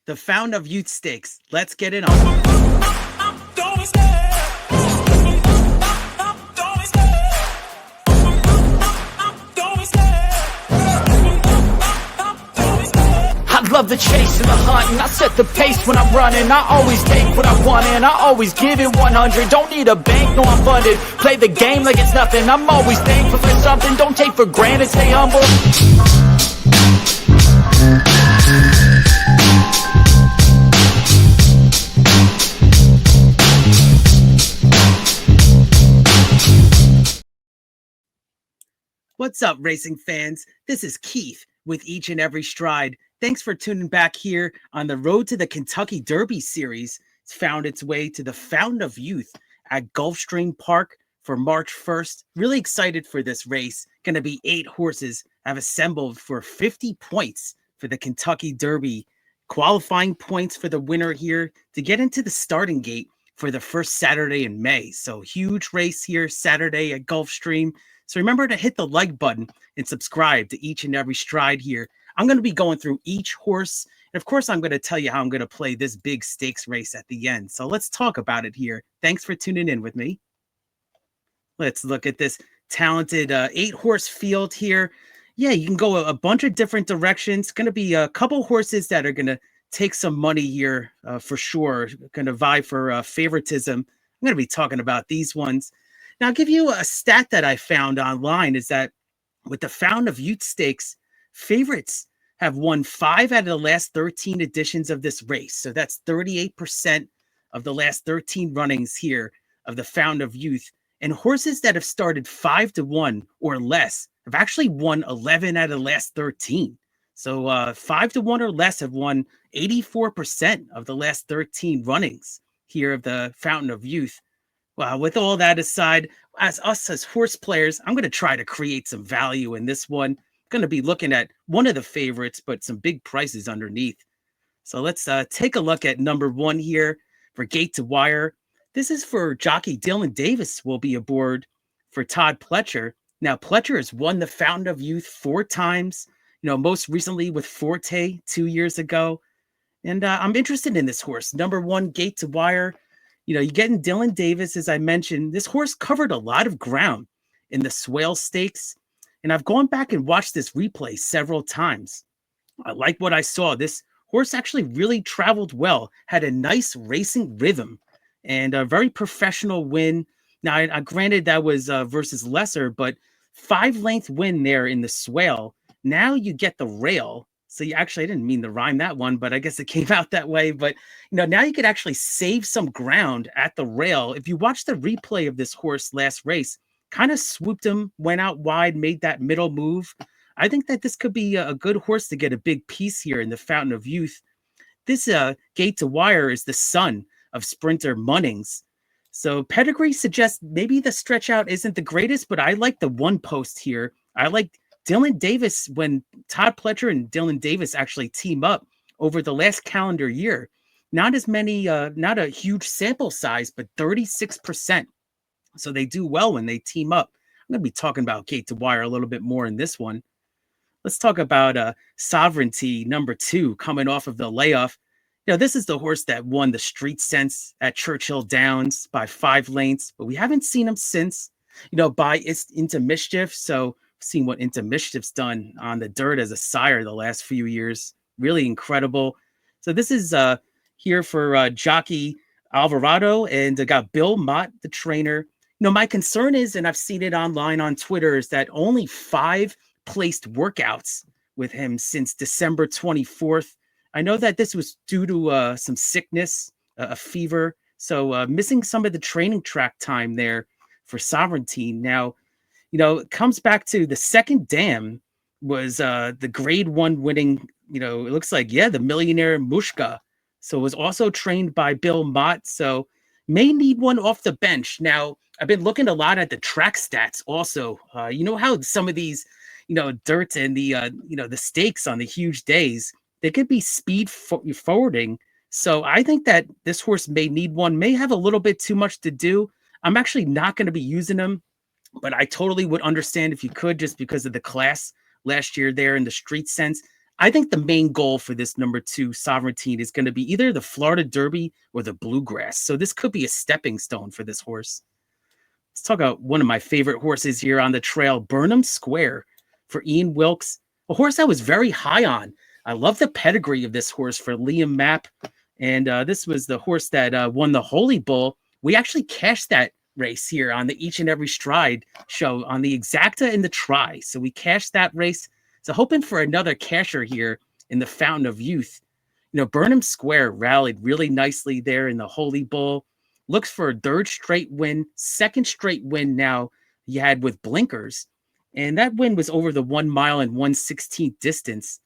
the Fountain of Youth Stakes. Let's get it on. I love the chase and the hunt, and I set the pace when I'm running. I always take what I want and I always give it 100. Don't need a bank, no I'm funded. Play the game like it's nothing. I'm always thankful for something. Don't take for granted, stay humble. What's up, racing fans? This is Keith with Each and Every Stride. Thanks for tuning back here on the Road to the Kentucky Derby series. It's found its way to the Fountain of Youth at Gulfstream Park for March 1st. Really excited for this race. Going to be 8 horses have assembled for 50 points for the Kentucky Derby. Qualifying points for the winner here to get into the starting gate for the first Saturday in May. So huge race here Saturday at Gulfstream. So remember to hit the like button and subscribe to Each and Every Stride here. I'm going to be going through each horse. And of course, I'm going to tell you how I'm going to play this big stakes race at the end. So let's talk about it here. Thanks for tuning in with me. Let's look at this talented 8-horse field here. Yeah, you can go a bunch of different directions. Going to be a couple horses that are going to take some money here for sure. Going to vie for favoritism. I'm going to be talking about these ones. Now, I'll give you a stat that I found online is that with the Fountain of Youth Stakes, favorites have won 5 out of the last 13 editions of this race. So that's 38% of the last 13 runnings here of the Fountain of Youth. And horses that have started 5-1 or less have actually won 11 out of the last 13. So 5-1 or less have won 84% of the last 13 runnings here of the Fountain of Youth. Well, with all that aside, as horse players, I'm going to try to create some value in this one. Going to be looking at one of the favorites, but some big prices underneath. So let's take a look at number 1 here for Gate to Wire. This is for jockey Dylan Davis will be aboard for Todd Pletcher. Now, Pletcher has won the Fountain of Youth 4 times, most recently with Forte 2 years ago. And I'm interested in this horse. Number 1, Gate to Wire. You're getting Dylan Davis, as I mentioned. This horse covered a lot of ground in the Swale Stakes. And I've gone back and watched this replay several times. I like what I saw. This horse actually really traveled well, had a nice racing rhythm, and a very professional win. Now, I granted that was versus Lesser, but 5-length win there in the Swale. Now you get the rail. So I didn't mean to rhyme that one, but I guess it came out that way. But, now you could actually save some ground at the rail. If you watch the replay of this horse last race, kind of swooped him, went out wide, made that middle move. I think that this could be a good horse to get a big piece here in the Fountain of Youth. This Gate to Wire is the son of sprinter Munnings. So pedigree suggests maybe the stretch out isn't the greatest, but I like the one post here. I like Dylan Davis when Todd Pletcher and Dylan Davis actually team up over the last calendar year. Not as many, not a huge sample size, but 36%. So they do well when they team up. I'm going to be talking about Gate to Wire a little bit more in this one. Let's talk about Sovereignty, number 2, coming off of the layoff. This is the horse that won the Street Sense at Churchill Downs by 5 lengths, but we haven't seen him since, by Into Mischief. So seen what Into Mischief's done on the dirt as a sire the last few years. Really incredible. So this is here for jockey Alvarado, and got Bill Mott, the trainer. My concern is, and I've seen it online on Twitter, is that only 5 placed workouts with him since December 24th. I know that this was due to some sickness, a fever. So missing some of the training track time there for Sovereignty. Now, it comes back to the second dam was the grade 1 winning, it looks like, the Millionaire Mushka. So it was also trained by Bill Mott. So may need one off the bench. Now, I've been looking a lot at the track stats also. How some of these, dirt and the stakes on the huge days, they could be speed forwarding. So I think that this horse may need one, may have a little bit too much to do. I'm actually not going to be using him, but I totally would understand if you could, just because of the class last year there in the Street Sense. I think the main goal for this number 2 Sovereignty is going to be either the Florida Derby or the Bluegrass. So this could be a stepping stone for this horse. Let's talk about one of my favorite horses here on the trail, Burnham Square for Ian Wilkes, a horse I was very high on. I love the pedigree of this horse for Liam Mapp. And this was the horse that won the Holy Bull. We actually cashed that race here on the Each and Every Stride show on the Exacta and the Try. So we cashed that race. So hoping for another casher here in the Fountain of Youth. You know, Burnham Square rallied really nicely there in the Holy Bull. Looks for a third straight win, second straight win now he had with blinkers. And that win was over the 1 mile and 1/16 distance.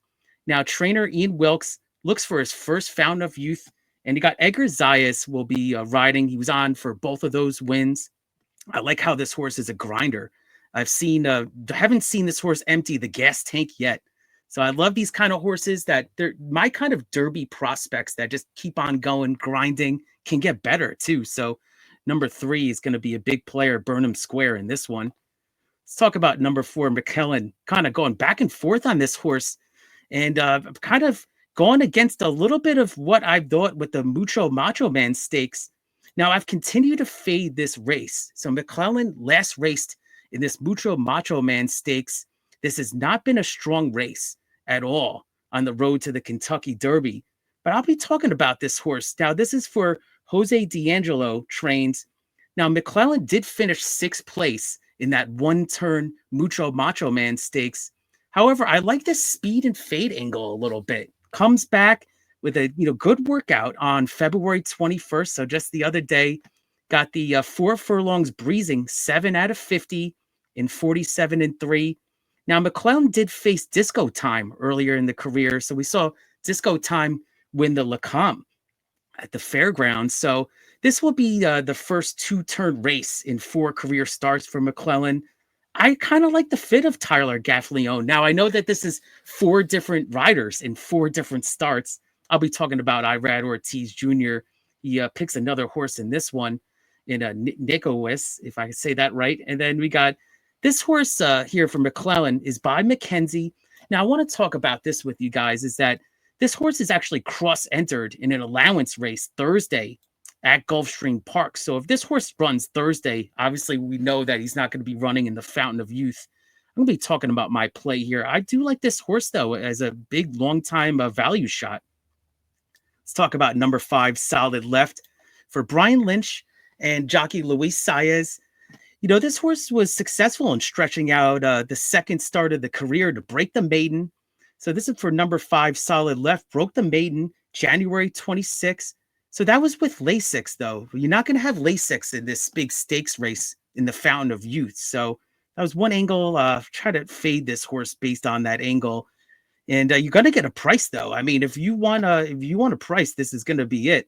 Now, trainer Ian Wilkes looks for his first Fountain of Youth, and he got Edgar Zayas will be riding. He was on for both of those wins. I like how this horse is a grinder. Haven't seen this horse empty the gas tank yet. So I love these kind of horses that they're my kind of Derby prospects that just keep on going, grinding, can get better too. So number 3 is going to be a big player, Burnham Square in this one. Let's talk about number 4, McKellen, kind of going back and forth on this horse and kind of going against a little bit of what I thought with the Mucho Macho Man Stakes. Now, I've continued to fade this race. So McClellan last raced in this Mucho Macho Man Stakes. This has not been a strong race at all on the road to the Kentucky Derby. But I'll be talking about this horse. Now, this is for Jose D'Angelo trains. Now, McClellan did finish 6th place in that one-turn Mucho Macho Man Stakes. However, I like this speed and fade angle a little bit. Comes back with a good workout on February 21st. So just the other day, got the 4 furlongs breezing 7 out of 50 in 47-3. Now, McClellan did face Disco Time earlier in the career. So we saw Disco Time win the Lecomte at the fairgrounds. So this will be the first 2-turn race in 4 career starts for McClellan. I kind of like the fit of Tyler Gaffalione. Now, I know that this is 4 different riders in 4 different starts. I'll be talking about Irad Ortiz Jr. He picks another horse in this one in Nicoas, if I say that right. And then we got this horse here from McClellan is by Mackenzie. Now, I want to talk about this with you guys is that this horse is actually cross-entered in an allowance race Thursday at Gulfstream Park. So if this horse runs Thursday, obviously we know that he's not going to be running in the Fountain of Youth. I'm going to be talking about my play here. I do like this horse, though, as a big, long-time value shot. Let's talk about number 5, Solid Left, for Brian Lynch and jockey Luis Saez. This horse was successful in stretching out the second start of the career to break the maiden. So this is for number 5, Solid Left, broke the maiden January 26th. So that was with Lasix, though. You're not going to have Lasix in this big stakes race in the Fountain of Youth. So that was one angle. Try to fade this horse based on that angle. And you're going to get a price, though. I mean, if you want a price, this is going to be it.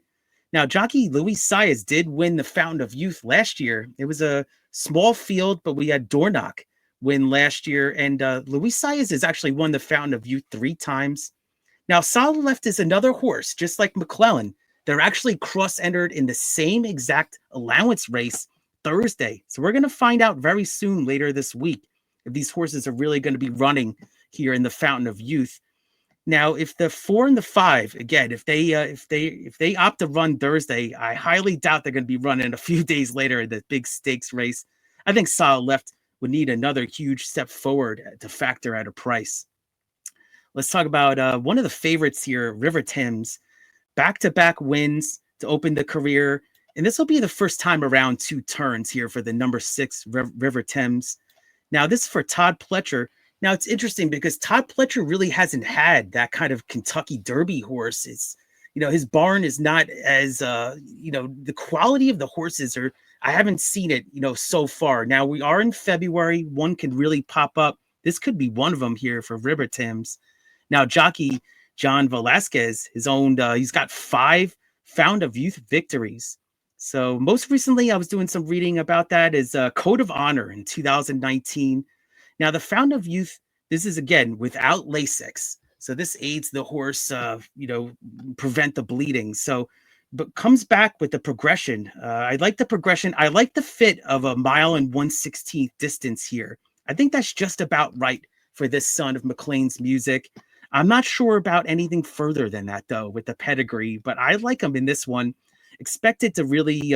Now, jockey Luis Saez did win the Fountain of Youth last year. It was a small field, but we had Dornock win last year. And Luis Saez has actually won the Fountain of Youth 3 times. Now, Solid Left is another horse, just like McClellan. They're actually cross-entered in the same exact allowance race Thursday. So we're going to find out very soon later this week if these horses are really going to be running here in the Fountain of Youth. Now, if the 4 and the 5, again, if they opt to run Thursday, I highly doubt they're going to be running a few days later in the big stakes race. I think Solid Left would need another huge step forward to factor at a price. Let's talk about one of the favorites here, River Thames. Back-to-back wins to open the career. And this will be the first time around 2 turns here for the number 6 River Thames. Now, this is for Todd Pletcher. Now, it's interesting because Todd Pletcher really hasn't had that kind of Kentucky Derby horse. It's, his barn is not as, the quality of the horses are, I haven't seen it, so far. Now, we are in February. One can really pop up. This could be one of them here for River Thames. Now, jockey John Velasquez, he's got 5 Fountain of Youth victories. So most recently, I was doing some reading about that is Code of Honor in 2019. Now, the Fountain of Youth, this is, again, without Lasix. So this aids the horse, prevent the bleeding. So, but comes back with the progression. I like the progression. I like the fit of a 1 mile and 1/16 distance here. I think that's just about right for this son of McLean's Music. I'm not sure about anything further than that though with the pedigree, but I like him in this one. Expected to really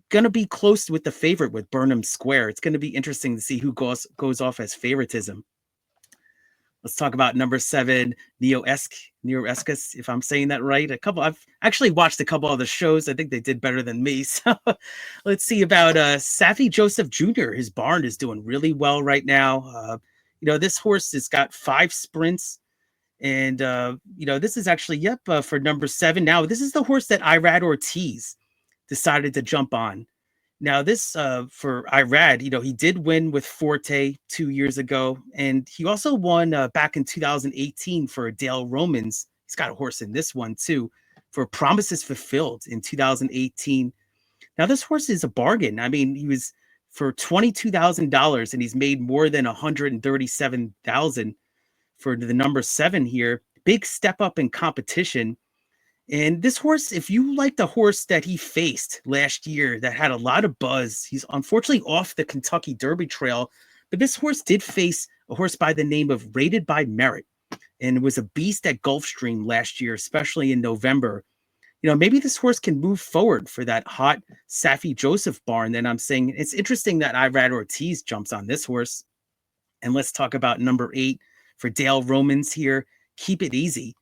going to be close with the favorite with Burnham Square. It's going to be interesting to see who goes off as favoritism. Let's talk about number 7, Neo Escus, if I'm saying that right. I've actually watched a couple of the shows. I think they did better than me. So let's see about Safi Joseph Jr. His barn is doing really well right now. This horse has got 5 sprints. And, this is actually, for number 7. Now, this is the horse that Irad Ortiz decided to jump on. Now, this for Irad, he did win with Forte 2 years ago, and he also won back in 2018 for Dale Romans. He's got a horse in this one too, for Promises Fulfilled in 2018. Now, this horse is a bargain. I mean, he was for $22,000, and he's made more than $137,000 for the number 7 here. Big step up in competition. And this horse, if you like the horse that he faced last year that had a lot of buzz, he's unfortunately off the Kentucky Derby trail, but this horse did face a horse by the name of Rated by Merit, and was a beast at Gulfstream last year, especially in November. Maybe this horse can move forward for that hot Safi Joseph barn. Then I'm saying it's interesting that Irad Ortiz jumps on this horse. And let's talk about number 8 for Dale Romans here. Keep It Easy.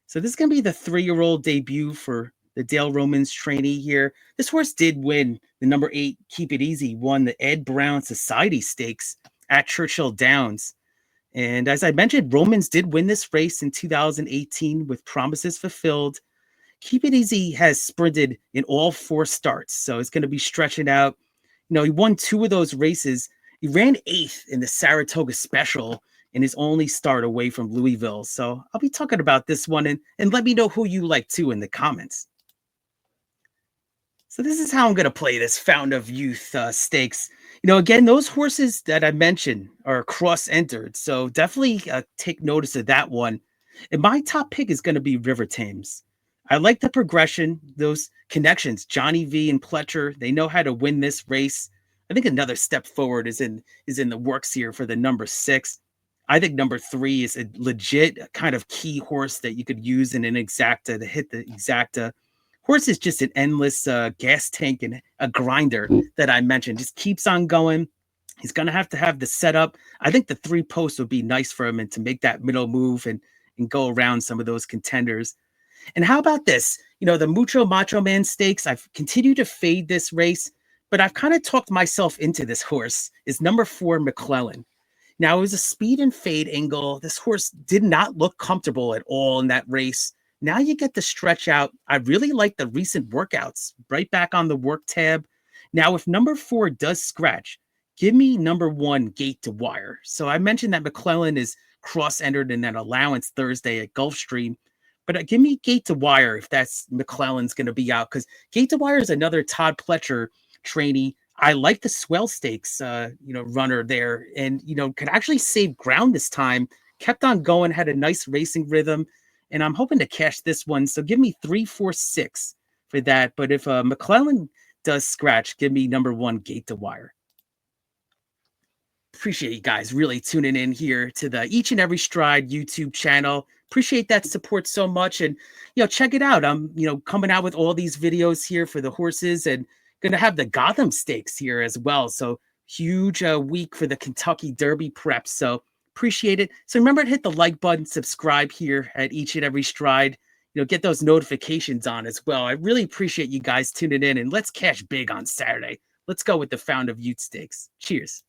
So this is going to be the 3-year-old debut for the Dale Romans trainee here. This horse did win the number 8, Keep It Easy, won the Ed Brown Society Stakes at Churchill Downs. And as I mentioned, Romans did win this race in 2018 with Promises Fulfilled. Keep It Easy has sprinted in all 4 starts, so it's going to be stretching out. He won 2 of those races. He ran 8th in the Saratoga Special in his only start away from Louisville. So I'll be talking about this one, and let me know who you like too in the comments. So this is how I'm going to play this Fountain of Youth stakes. Again, those horses that I mentioned are cross-entered, so definitely take notice of that one. And my top pick is going to be River Thames. I like the progression, those connections. Johnny V and Pletcher, they know how to win this race. I think another step forward is in the works here for the number 6. I think number 3 is a legit kind of key horse that you could use in an exacta to hit the exacta. Horse is just an endless gas tank and a grinder that I mentioned. Just keeps on going. He's going to have the setup. I think the 3 posts would be nice for him and to make that middle move and go around some of those contenders. And how about this? The Mucho Macho Man Stakes, I've continued to fade this race, but I've kind of talked myself into this horse, is number 4, McClellan. Now, it was a speed and fade angle. This horse did not look comfortable at all in that race. Now you get to stretch out. I really like the recent workouts, right back on the work tab. Now, if number 4 does scratch, give me number 1, Gate to Wire. So I mentioned that McClellan is cross-entered in that allowance Thursday at Gulfstream. But give me Gate to Wire if that's McClellan's going to be out, because Gate to Wire is another Todd Pletcher trainee. I like the Swell Stakes, runner there, and could actually save ground this time. Kept on going, had a nice racing rhythm, and I'm hoping to cash this one. So give me 3, 4, 6 for that. But if McClellan does scratch, give me number 1, Gate to Wire. Appreciate you guys really tuning in here to the Each and Every Stride YouTube channel. Appreciate that support so much, and check it out. I'm coming out with all these videos here for the horses, and going to have the Gotham Stakes here as well. So huge week for the Kentucky Derby prep. So appreciate it. So remember to hit the like button, subscribe here at Each and Every Stride. Get those notifications on as well. I really appreciate you guys tuning in, and let's cash big on Saturday. Let's go with the Fountain of Youth Stakes. Cheers.